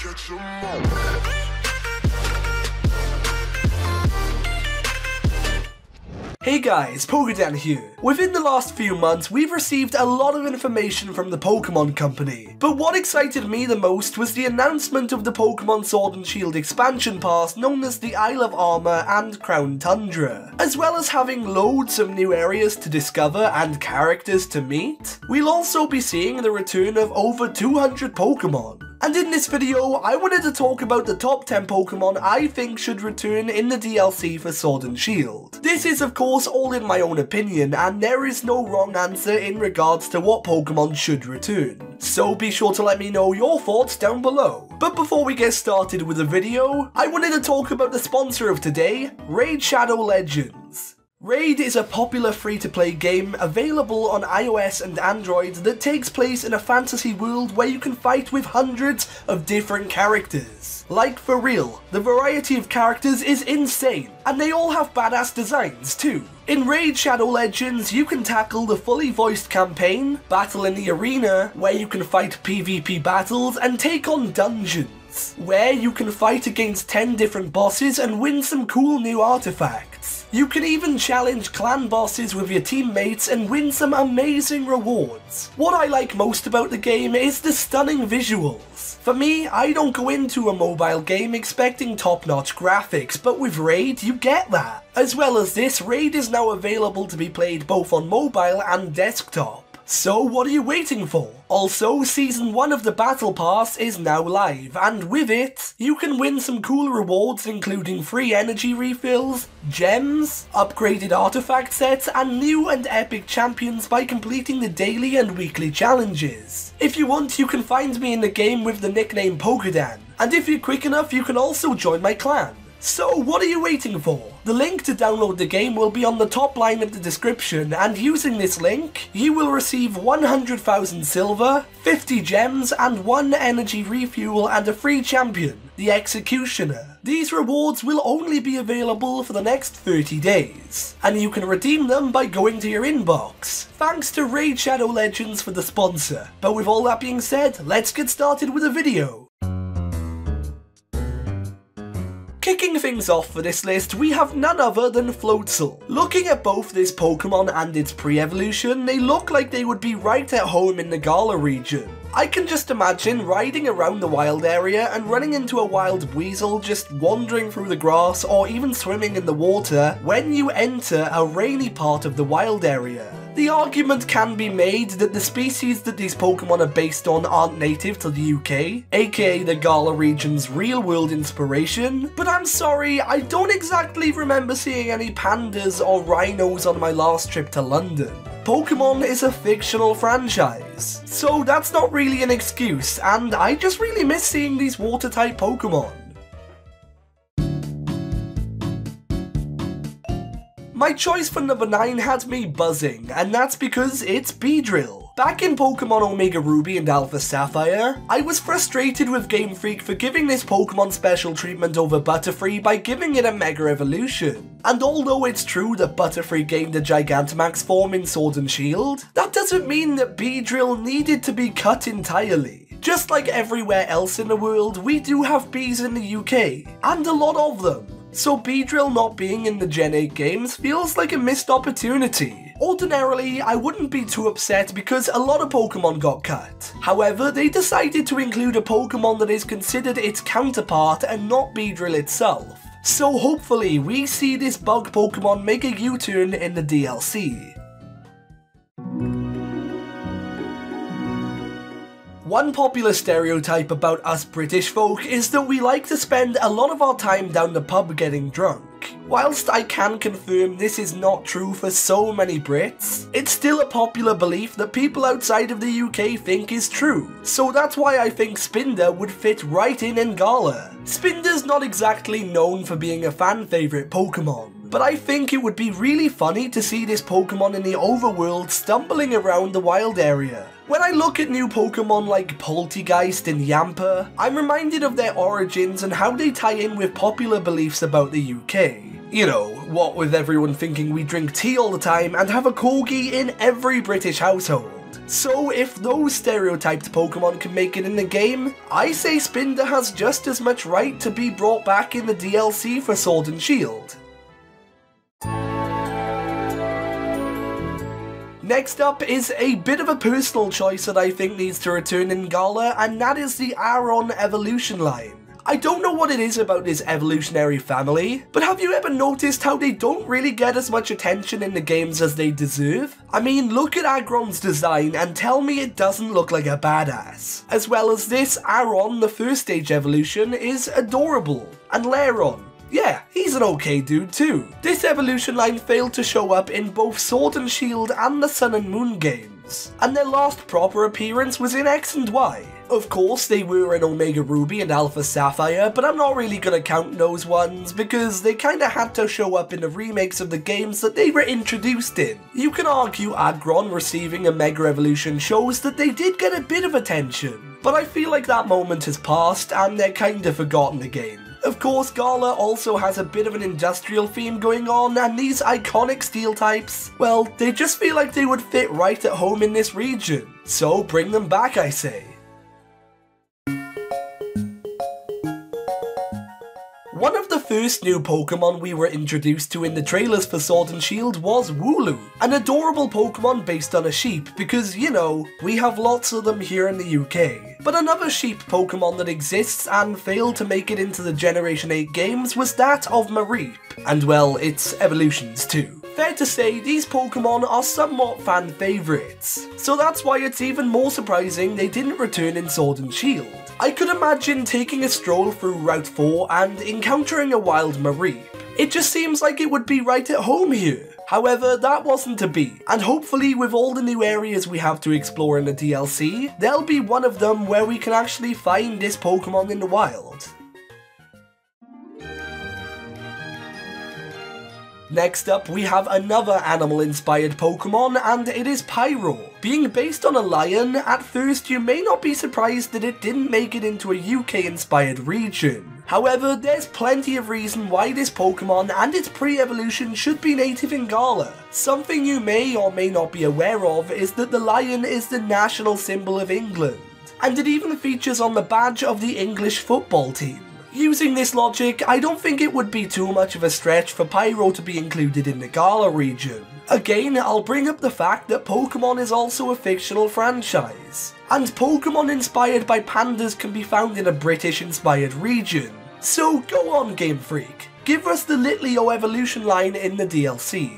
Catch 'em all. Hey guys, PokeDan here. Within the last few months, we've received a lot of information from the Pokemon Company, but what excited me the most was the announcement of the Pokemon Sword and Shield expansion pass known as the Isle of Armor and Crown Tundra. As well as having loads of new areas to discover and characters to meet, we'll also be seeing the return of over 200 Pokemon. And in this video, I wanted to talk about the top 10 Pokemon I think should return in the DLC for Sword and Shield. This is of course all in my own opinion, and there is no wrong answer in regards to what Pokemon should return. So be sure to let me know your thoughts down below. But before we get started with the video, I wanted to talk about the sponsor of today, Raid Shadow Legends. Raid is a popular free-to-play game available on iOS and Android that takes place in a fantasy world where you can fight with hundreds of different characters. Like for real, the variety of characters is insane, and they all have badass designs too. In Raid Shadow Legends, you can tackle the fully voiced campaign, battle in the arena, where you can fight PvP battles, and take on dungeons, where you can fight against 10 different bosses and win some cool new artifacts. You can even challenge clan bosses with your teammates and win some amazing rewards. What I like most about the game is the stunning visuals. For me, I don't go into a mobile game expecting top-notch graphics, but with Raid you get that. As well as this, Raid is now available to be played both on mobile and desktop. So what are you waiting for? Also, Season 1 of the Battle Pass is now live, and with it, you can win some cool rewards including free energy refills, gems, upgraded artifact sets, and new and epic champions by completing the daily and weekly challenges. If you want, you can find me in the game with the nickname PokeDan, and if you're quick enough, you can also join my clan. So what are you waiting for? The link to download the game will be on the top line of the description, and using this link, you will receive 100,000 silver, 50 gems, and 1 energy refuel and a free champion, the Executioner. These rewards will only be available for the next 30 days, and you can redeem them by going to your inbox. Thanks to Raid Shadow Legends for the sponsor. But with all that being said, let's get started with the video. Kicking things off for this list, we have none other than Floatzel. Looking at both this Pokemon and its pre-evolution, they look like they would be right at home in the Galar region. I can just imagine riding around the wild area and running into a wild weasel just wandering through the grass or even swimming in the water when you enter a rainy part of the wild area. The argument can be made that the species that these Pokemon are based on aren't native to the UK, aka the Galar region's real-world inspiration, but I'm sorry, I don't exactly remember seeing any pandas or rhinos on my last trip to London. Pokemon is a fictional franchise, so that's not really an excuse, and I just really miss seeing these water-type Pokemon. My choice for number 9 had me buzzing, and that's because it's Beedrill. Back in Pokemon Omega Ruby and Alpha Sapphire, I was frustrated with Game Freak for giving this Pokemon special treatment over Butterfree by giving it a Mega Evolution. And although it's true that Butterfree gained a Gigantamax form in Sword and Shield, that doesn't mean that Beedrill needed to be cut entirely. Just like everywhere else in the world, we do have bees in the UK, and a lot of them. So Beedrill not being in the Gen 8 games feels like a missed opportunity. Ordinarily, I wouldn't be too upset because a lot of Pokemon got cut. However, they decided to include a Pokemon that is considered its counterpart and not Beedrill itself. So hopefully we see this bug Pokemon make a U-turn in the DLC. One popular stereotype about us British folk is that we like to spend a lot of our time down the pub getting drunk. Whilst I can confirm this is not true for so many Brits, it's still a popular belief that people outside of the UK think is true. So that's why I think Spinder would fit right in Galar. Spinder's not exactly known for being a fan favourite Pokemon, but I think it would be really funny to see this Pokemon in the overworld stumbling around the wild area. When I look at new Pokemon like Poltegeist and Yamper, I'm reminded of their origins and how they tie in with popular beliefs about the UK. You know, what with everyone thinking we drink tea all the time and have a corgi in every British household. So if those stereotyped Pokemon can make it in the game, I say Spinder has just as much right to be brought back in the DLC for Sword and Shield. Next up is a bit of a personal choice that I think needs to return in Gala, and that is the Aron evolution line. I don't know what it is about this evolutionary family, but have you ever noticed how they don't really get as much attention in the games as they deserve? I mean, look at Aggron's design and tell me it doesn't look like a badass. As well as this, Aron, the first stage evolution, is adorable. And Lairon, yeah, he's an okay dude too. This evolution line failed to show up in both Sword and Shield and the Sun and Moon games, and their last proper appearance was in X and Y. Of course, they were in Omega Ruby and Alpha Sapphire, but I'm not really gonna count those ones because they kinda had to show up in the remakes of the games that they were introduced in. You can argue Aggron receiving a Mega Evolution shows that they did get a bit of attention, but I feel like that moment has passed and they're kinda forgotten again. Of course, Gala also has a bit of an industrial theme going on, and these iconic steel types, well, they just feel like they would fit right at home in this region. So bring them back, I say. One of the first new Pokemon we were introduced to in the trailers for Sword and Shield was Wooloo, an adorable Pokemon based on a sheep because, you know, we have lots of them here in the UK. But another sheep Pokemon that exists and failed to make it into the Generation 8 games was that of Mareep, and well, its evolutions too. Fair to say, these Pokemon are somewhat fan favourites, so that's why it's even more surprising they didn't return in Sword and Shield. I could imagine taking a stroll through Route 4 and encountering a wild Mareep. It just seems like it would be right at home here. However, that wasn't to be, and hopefully with all the new areas we have to explore in the DLC, there'll be one of them where we can actually find this Pokemon in the wild. Next up, we have another animal-inspired Pokemon, and it is Pyro. Being based on a lion, at first you may not be surprised that it didn't make it into a UK-inspired region. However, there's plenty of reason why this Pokemon and its pre-evolution should be native in Gala. Something you may or may not be aware of is that the lion is the national symbol of England, and it even features on the badge of the English football team. Using this logic, I don't think it would be too much of a stretch for Pyro to be included in the Gala region. Again, I'll bring up the fact that Pokemon is also a fictional franchise, and Pokemon inspired by pandas can be found in a British-inspired region. So go on, Game Freak, give us the Litleo evolution line in the DLC.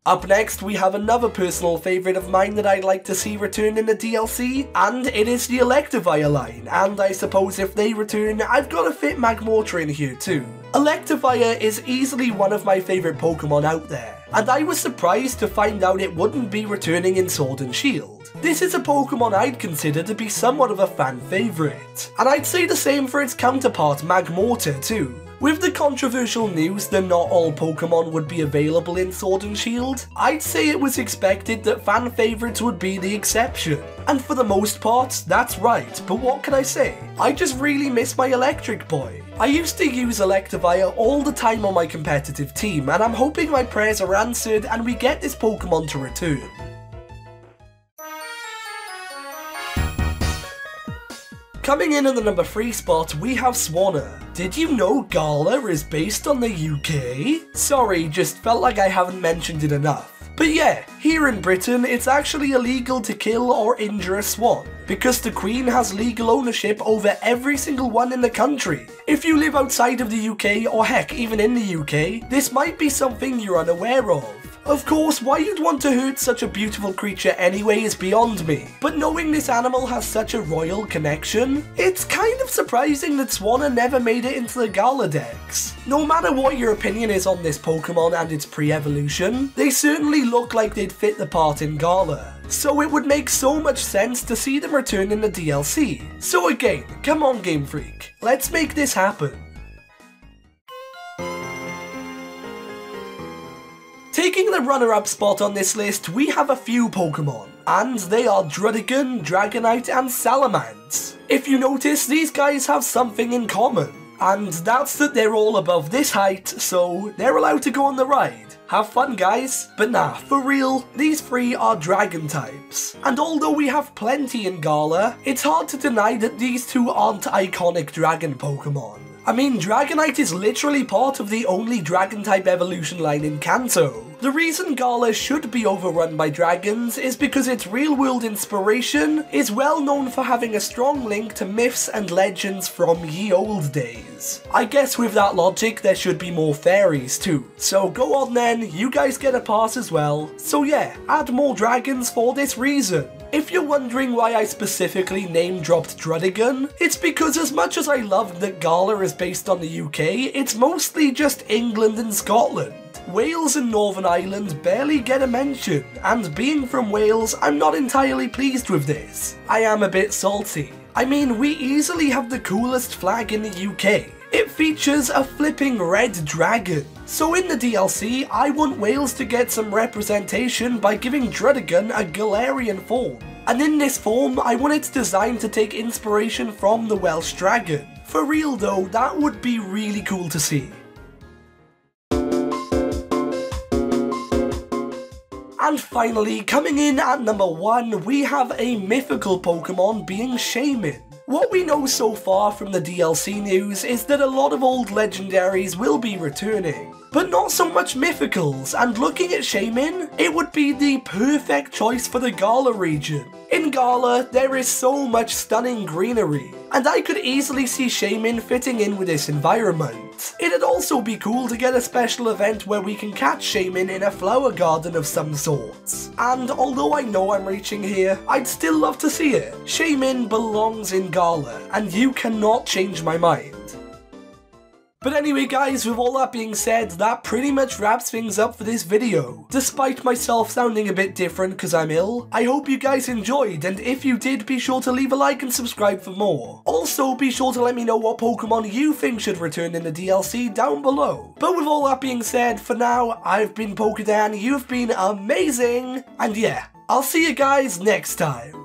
Up next, we have another personal favourite of mine that I'd like to see return in the DLC, and it is the Electivire line, and I suppose if they return, I've got to fit Magmortar in here too. Electivire is easily one of my favourite Pokemon out there, and I was surprised to find out it wouldn't be returning in Sword and Shield. This is a Pokemon I'd consider to be somewhat of a fan favourite, and I'd say the same for its counterpart Magmortar too. With the controversial news that not all Pokemon would be available in Sword and Shield, I'd say it was expected that fan favourites would be the exception. And for the most part, that's right, but what can I say? I just really miss my electric boy. I used to use Electivire all the time on my competitive team, and I'm hoping my prayers are answered and we get this Pokemon to return. Coming in at the number 3 spot, we have Swanna. Did you know Gala is based on the UK? Sorry, just felt like I haven't mentioned it enough. But yeah, here in Britain, it's actually illegal to kill or injure a swan, because the Queen has legal ownership over every single one in the country. If you live outside of the UK, or heck, even in the UK, this might be something you're unaware of. Of course, why you'd want to hurt such a beautiful creature anyway is beyond me, but knowing this animal has such a royal connection, it's kind of surprising that Swanna never made it into the Gala decks. No matter what your opinion is on this Pokemon and its pre-evolution, they certainly look like they'd fit the part in Gala, so it would make so much sense to see them return in the DLC. So again, come on Game Freak, let's make this happen. Taking the runner-up spot on this list, we have a few Pokemon, and they are Druddigon, Dragonite, and Salamence. If you notice, these guys have something in common. And that's that they're all above this height, so they're allowed to go on the ride. Have fun, guys. But nah, for real, these three are dragon types. And although we have plenty in Gala, it's hard to deny that these two aren't iconic dragon Pokemon. I mean, Dragonite is literally part of the only Dragon-type evolution line in Kanto. The reason Gala should be overrun by dragons is because its real-world inspiration is well known for having a strong link to myths and legends from ye olde days. I guess with that logic there should be more fairies too. So go on then, you guys get a pass as well. So yeah, add more dragons for this reason. If you're wondering why I specifically name-dropped Druddigon, it's because as much as I love that Gala is based on the UK, it's mostly just England and Scotland. Wales and Northern Ireland barely get a mention, and being from Wales, I'm not entirely pleased with this. I am a bit salty. I mean, we easily have the coolest flag in the UK. It features a flipping red dragon. So in the DLC, I want Wales to get some representation by giving Druddigon a Galarian form. And in this form, I want its design to take inspiration from the Welsh dragon. For real though, that would be really cool to see. And finally, coming in at number 1, we have a mythical Pokemon being Shaymin. What we know so far from the DLC news is that a lot of old legendaries will be returning, but not so much mythicals, and looking at Shaymin, it would be the perfect choice for the Gala region. In Gala, there is so much stunning greenery, and I could easily see Shaymin fitting in with this environment. It'd also be cool to get a special event where we can catch Shaymin in a flower garden of some sorts. And although I know I'm reaching here, I'd still love to see it. Shaymin belongs in Gala, and you cannot change my mind. But anyway guys, with all that being said, that pretty much wraps things up for this video. Despite myself sounding a bit different because I'm ill, I hope you guys enjoyed, and if you did, be sure to leave a like and subscribe for more. Also, be sure to let me know what Pokemon you think should return in the DLC down below. But with all that being said, for now, I've been PokeDan, you've been amazing, and yeah, I'll see you guys next time.